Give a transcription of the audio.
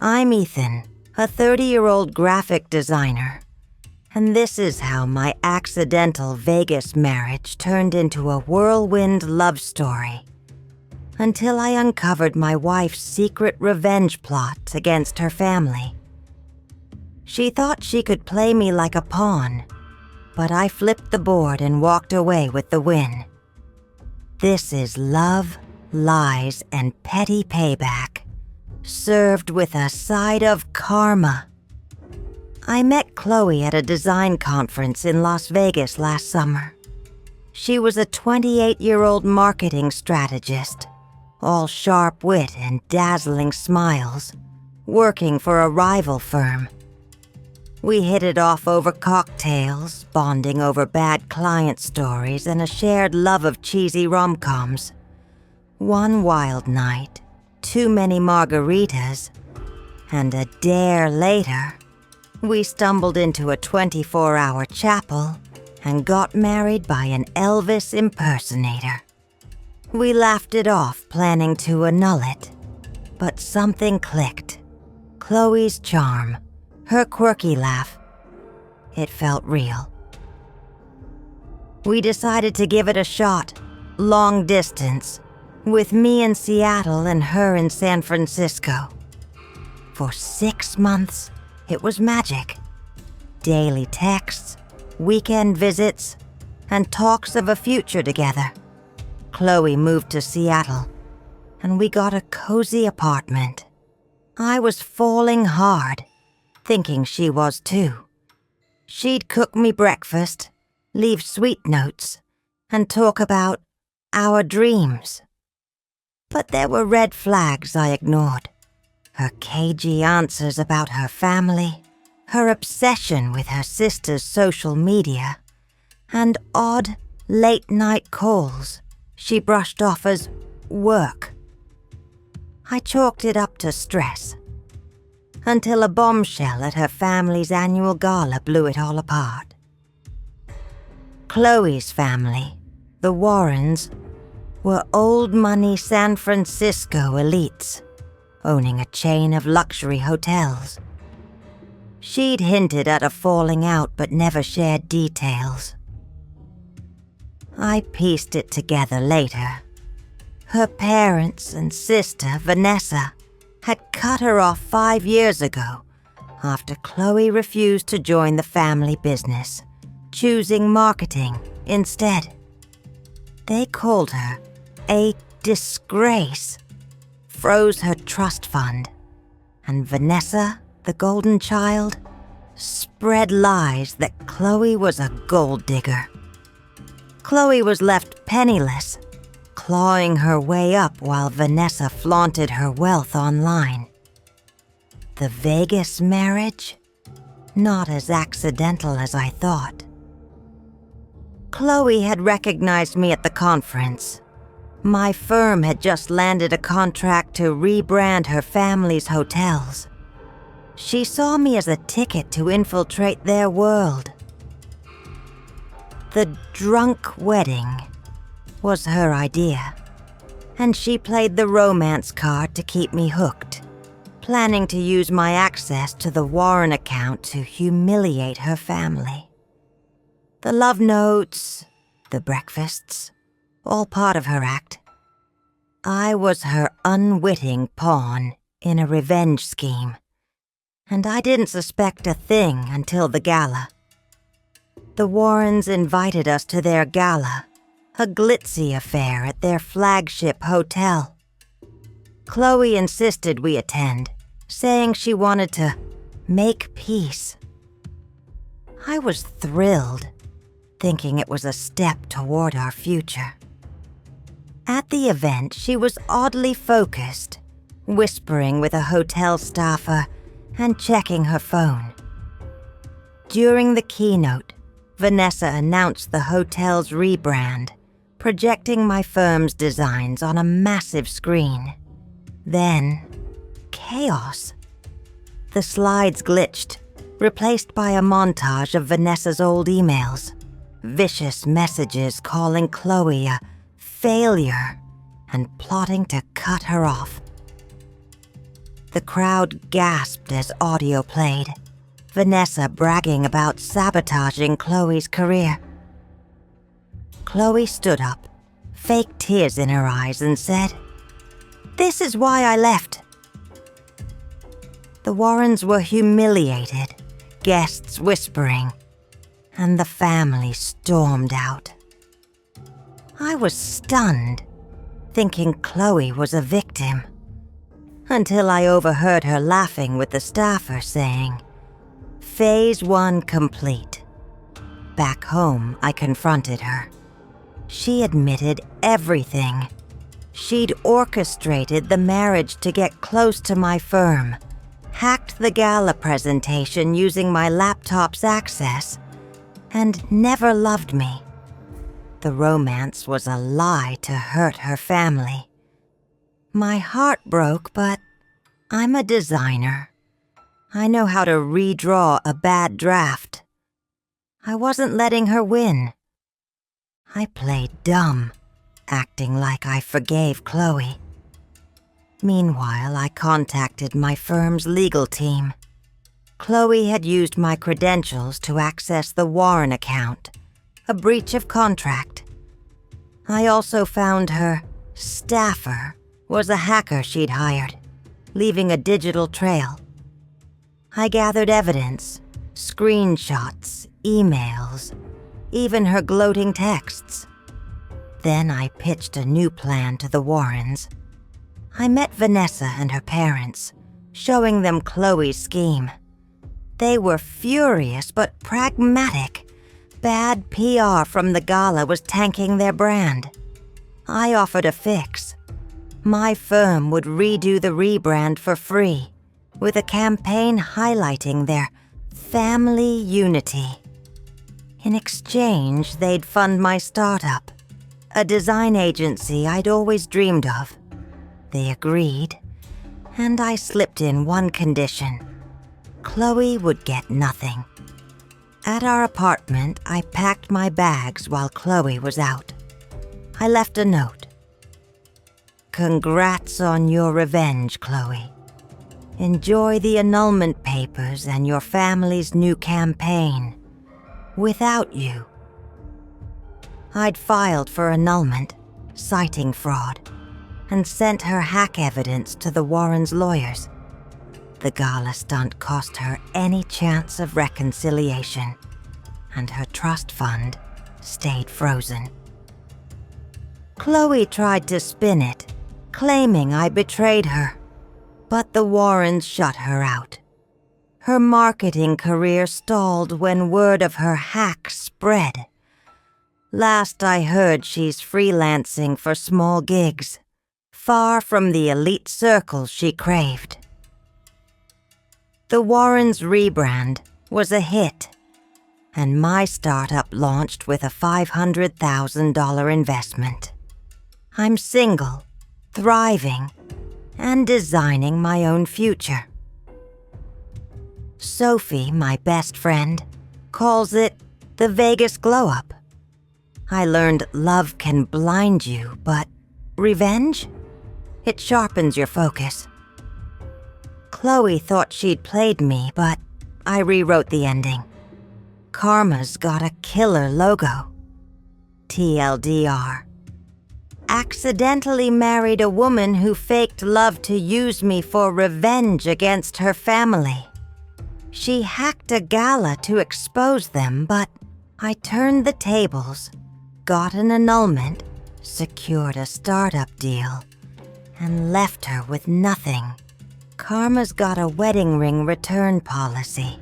I'm Ethan, a 30-year-old graphic designer, and this is how my accidental Vegas marriage turned into a whirlwind love story, until I uncovered my wife's secret revenge plot against her family. She thought she could play me like a pawn, but I flipped the board and walked away with the win. This is love, lies, and petty payback, served with a side of karma. I met Chloe at a design conference in Las Vegas last summer. She was a 28-year-old marketing strategist, all sharp wit and dazzling smiles, working for a rival firm. We hit it off over cocktails, bonding over bad client stories, and a shared love of cheesy rom-coms. One wild night, too many margaritas, and a dare later, we stumbled into a 24-hour chapel and got married by an Elvis impersonator. We laughed it off, planning to annul it, but something clicked. Chloe's charm, her quirky laugh. It felt real. We decided to give it a shot, long distance, with me in Seattle and her in San Francisco. For 6 months, it was magic. Daily texts, weekend visits, and talks of a future together. Chloe moved to Seattle, and we got a cozy apartment. I was falling hard, thinking she was too. She'd cook me breakfast, leave sweet notes, and talk about our dreams. But there were red flags I ignored. Her cagey answers about her family, her obsession with her sister's social media, and odd late-night calls she brushed off as work. I chalked it up to stress, until a bombshell at her family's annual gala blew it all apart. Chloe's family, the Warrens, were old-money San Francisco elites, owning a chain of luxury hotels. She'd hinted at a falling out but never shared details. I pieced it together later. Her parents and sister, Vanessa, had cut her off 5 years ago after Chloe refused to join the family business, choosing marketing instead. They called her a disgrace, froze her trust fund, and Vanessa, the golden child, spread lies that Chloe was a gold digger. Chloe was left penniless, clawing her way up while Vanessa flaunted her wealth online. The Vegas marriage? Not as accidental as I thought. Chloe had recognized me at the conference. My firm had just landed a contract to rebrand her family's hotels. She saw me as a ticket to infiltrate their world. The drunk wedding was her idea, and she played the romance card to keep me hooked, planning to use my access to the Warren account to humiliate her family. The love notes, the breakfasts, all part of her act. I was her unwitting pawn in a revenge scheme, and I didn't suspect a thing until the gala. The Warrens invited us to their gala, a glitzy affair at their flagship hotel. Chloe insisted we attend, saying she wanted to make peace. I was thrilled, thinking it was a step toward our future. At the event, she was oddly focused, whispering with a hotel staffer and checking her phone. During the keynote, Vanessa announced the hotel's rebrand, projecting my firm's designs on a massive screen. Then, chaos. The slides glitched, replaced by a montage of Vanessa's old emails, vicious messages calling Chloe a failure and plotting to cut her off. The crowd gasped as audio played, Vanessa bragging about sabotaging Chloe's career. Chloe stood up, fake tears in her eyes, and said, "This is why I left." The Warrens were humiliated, guests whispering, and the family stormed out. I was stunned, thinking Chloe was a victim, until I overheard her laughing with the staffer saying, "Phase 1 complete." Back home, I confronted her. She admitted everything. She'd orchestrated the marriage to get close to my firm, hacked the gala presentation using my laptop's access, and never loved me. The romance was a lie to hurt her family. My heart broke, but I'm a designer. I know how to redraw a bad draft. I wasn't letting her win. I played dumb, acting like I forgave Chloe. Meanwhile, I contacted my firm's legal team. Chloe had used my credentials to access the Warren account, a breach of contract. I also found her staffer was a hacker she'd hired, leaving a digital trail. I gathered evidence, screenshots, emails, even her gloating texts. Then I pitched a new plan to the Warrens. I met Vanessa and her parents, showing them Chloe's scheme. They were furious but pragmatic. Bad PR from the gala was tanking their brand. I offered a fix. My firm would redo the rebrand for free, with a campaign highlighting their family unity. In exchange, they'd fund my startup, a design agency I'd always dreamed of. They agreed, and I slipped in one condition. Chloe would get nothing. At our apartment, I packed my bags while Chloe was out. I left a note. "Congrats on your revenge, Chloe. Enjoy the annulment papers and your family's new campaign. Without you." I'd filed for annulment, citing fraud, and sent her hack evidence to the Warrens' lawyers. The gala stunt cost her any chance of reconciliation, and her trust fund stayed frozen. Chloe tried to spin it, claiming I betrayed her, but the Warrens shut her out. Her marketing career stalled when word of her hack spread. Last I heard, she's freelancing for small gigs, far from the elite circles she craved. The Warrens' rebrand was a hit, and my startup launched with a $500,000 investment. I'm single, thriving, and designing my own future. Sophie, my best friend, calls it the Vegas glow-up. I learned love can blind you, but revenge? It sharpens your focus. Chloe thought she'd played me, but I rewrote the ending. Karma's got a killer logo. TLDR. Accidentally married a woman who faked love to use me for revenge against her family. She hacked a gala to expose them, but I turned the tables, got an annulment, secured a startup deal, and left her with nothing. Karma's got a wedding ring return policy.